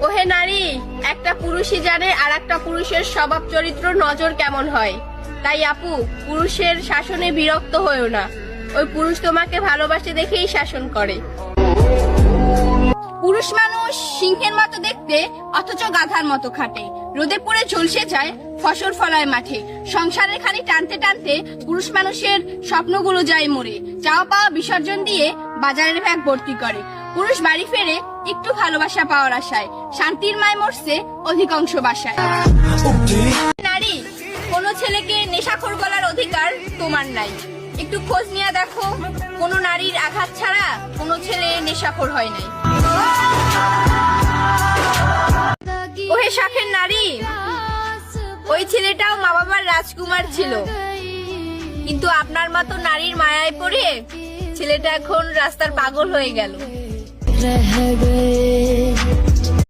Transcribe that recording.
ওহে নারী, একটা পুরুষই জানে আর একটা পুরুষের স্বভাব চরিত্র নজর কেমন হয়। তাই আপু, পুরুষের শাসনে বিরক্ত হয়েও না। ওই পুরুষ তোমাকে ভালোবাসে দেখেই শাসন করে। পুরুষ মানুষ সিংহের মতো দেখতে, অথচ গাধার মতো খাটে। রোদে পুড়ে ঝলসে যায়, ফসল ফলায় মাঠে। সংসারের খালি টানতে টানতে পুরুষ মানুষের স্বপ্নগুলো যায় মরে। চাওয়া পাওয়া বিসর্জন দিয়ে বাজারের ব্যাগ ভর্তি করে। পুরুষ বাড়ি ফেরে একটু ভালোবাসা পাওয়ার আশায়। শান্তির মায় মরছে অধিকাংশ বাসায়। নারী, কোনো ছেলেকে নেশাখোর বলার অধিকার তোমার নাই। একটু খোঁজ নিয়ে দেখো, কোনো নারীর আঘাত ছাড়া কোনো ছেলে নেশাখোর হয় নাই। ওহে শখের নারী, ওই ছেলেটাও মা বাবার রাজকুমার ছিল, কিন্তু আপনার মতো নারীর মায়ায় পড়ে ছেলেটা এখন রাস্তার পাগল হয়ে গেল।